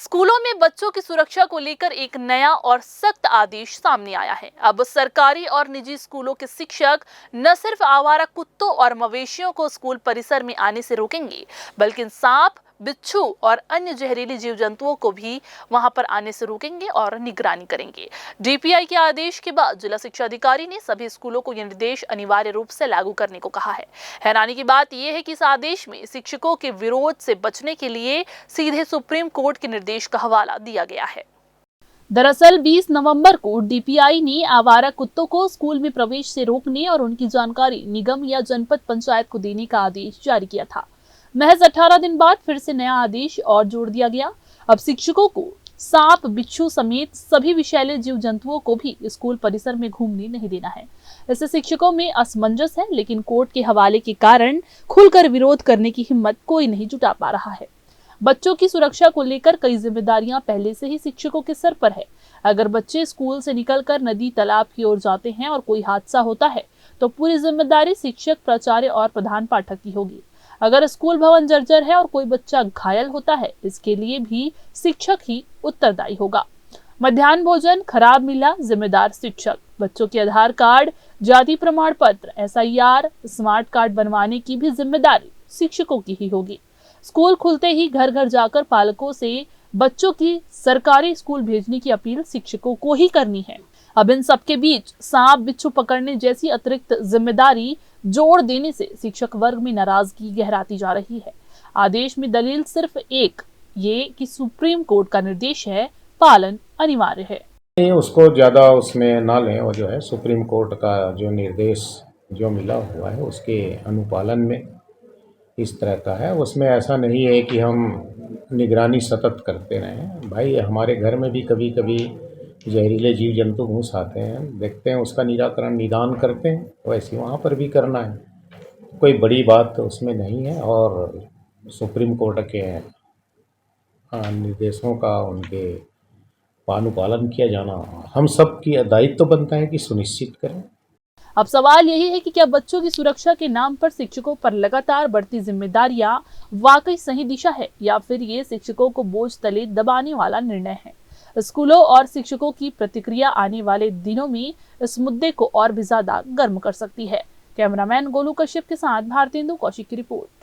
स्कूलों में बच्चों की सुरक्षा को लेकर एक नया और सख्त आदेश सामने आया है। अब सरकारी और निजी स्कूलों के शिक्षक न सिर्फ आवारा कुत्तों और मवेशियों को स्कूल परिसर में आने से रोकेंगे, बल्कि सांप, बिच्छू और अन्य जहरीले जीव जंतुओं को भी वहां पर आने से रोकेंगे और निगरानी करेंगे। डीपीआई के आदेश के बाद जिला शिक्षा अधिकारी ने सभी स्कूलों को यह निर्देश अनिवार्य रूप से लागू करने को कहा है। हैरानी की बात यह है कि इस आदेश में शिक्षकों के विरोध से बचने के लिए सीधे सुप्रीम कोर्ट के निर्देश का हवाला दिया गया है। दरअसल 20 नवंबर को डीपीआई ने आवारा कुत्तों को स्कूल में प्रवेश से रोकने और उनकी जानकारी निगम या जनपद पंचायत को देने का आदेश जारी किया था। महज 18 दिन बाद फिर से नया आदेश और जोड़ दिया गया। अब शिक्षकों को सांप, बिच्छू समेत सभी विषैले जीव जंतुओं को भी स्कूल परिसर में घूमने नहीं देना है। इससे शिक्षकों में असमंजस है, लेकिन कोर्ट के हवाले के कारण खुलकर विरोध करने की हिम्मत कोई नहीं जुटा पा रहा है। बच्चों की सुरक्षा को लेकर कई जिम्मेदारियां पहले से ही शिक्षकों के सर पर है। अगर बच्चे स्कूल से निकलकर नदी, तालाब की ओर जाते हैं और कोई हादसा होता है तो पूरी जिम्मेदारी शिक्षक, प्राचार्य और प्रधान पाठक की होगी। अगर स्कूल भवन जर्जर है और कोई बच्चा घायल होता है, इसके लिए भी शिक्षक ही उत्तरदायी होगा। मध्याह्न भोजन खराब मिला, जिम्मेदार शिक्षक। बच्चों के आधार कार्ड, जाति प्रमाण पत्र, एसआईआर, स्मार्ट कार्ड बनवाने की भी जिम्मेदारी शिक्षकों की ही होगी। स्कूल खुलते ही घर घर जाकर पालकों से बच्चों की सरकारी स्कूल भेजने की अपील शिक्षकों को ही करनी है। अब इन सबके बीच सांप, बिच्छू पकड़ने जैसी अतिरिक्त जिम्मेदारी जोड़ देने से शिक्षक वर्ग में नाराजगी गहराती जा रही है। आदेश में दलील सिर्फ एक ये कि सुप्रीम कोर्ट का निर्देश है, पालन अनिवार्य है। उसको ज्यादा उसमें ना लें, और जो है सुप्रीम कोर्ट का जो निर्देश जो मिला हुआ है उसके अनुपालन में इस तरह का है। उसमें ऐसा नहीं है कि हम निगरानी सतत करते रहें। भाई हमारे घर में भी कभी कभी जहरीले जीव जंतु घुस आते हैं, देखते हैं, उसका निराकरण निदान करते हैं, वैसे वहाँ पर भी करना है। कोई बड़ी बात उसमें नहीं है। और सुप्रीम कोर्ट के निर्देशों का उनके अनुपालन किया जाना हम सब की दायित्व बनता है कि सुनिश्चित करें। अब सवाल यही है कि क्या बच्चों की सुरक्षा के नाम पर शिक्षकों पर लगातार बढ़ती जिम्मेदारियां वाकई सही दिशा है, या फिर ये शिक्षकों को बोझ तले दबाने वाला निर्णय है। स्कूलों और शिक्षकों की प्रतिक्रिया आने वाले दिनों में इस मुद्दे को और भी ज्यादा गर्म कर सकती है। कैमरामैन गोलू कश्यप के साथ भारतेंदु कौशिक की रिपोर्ट।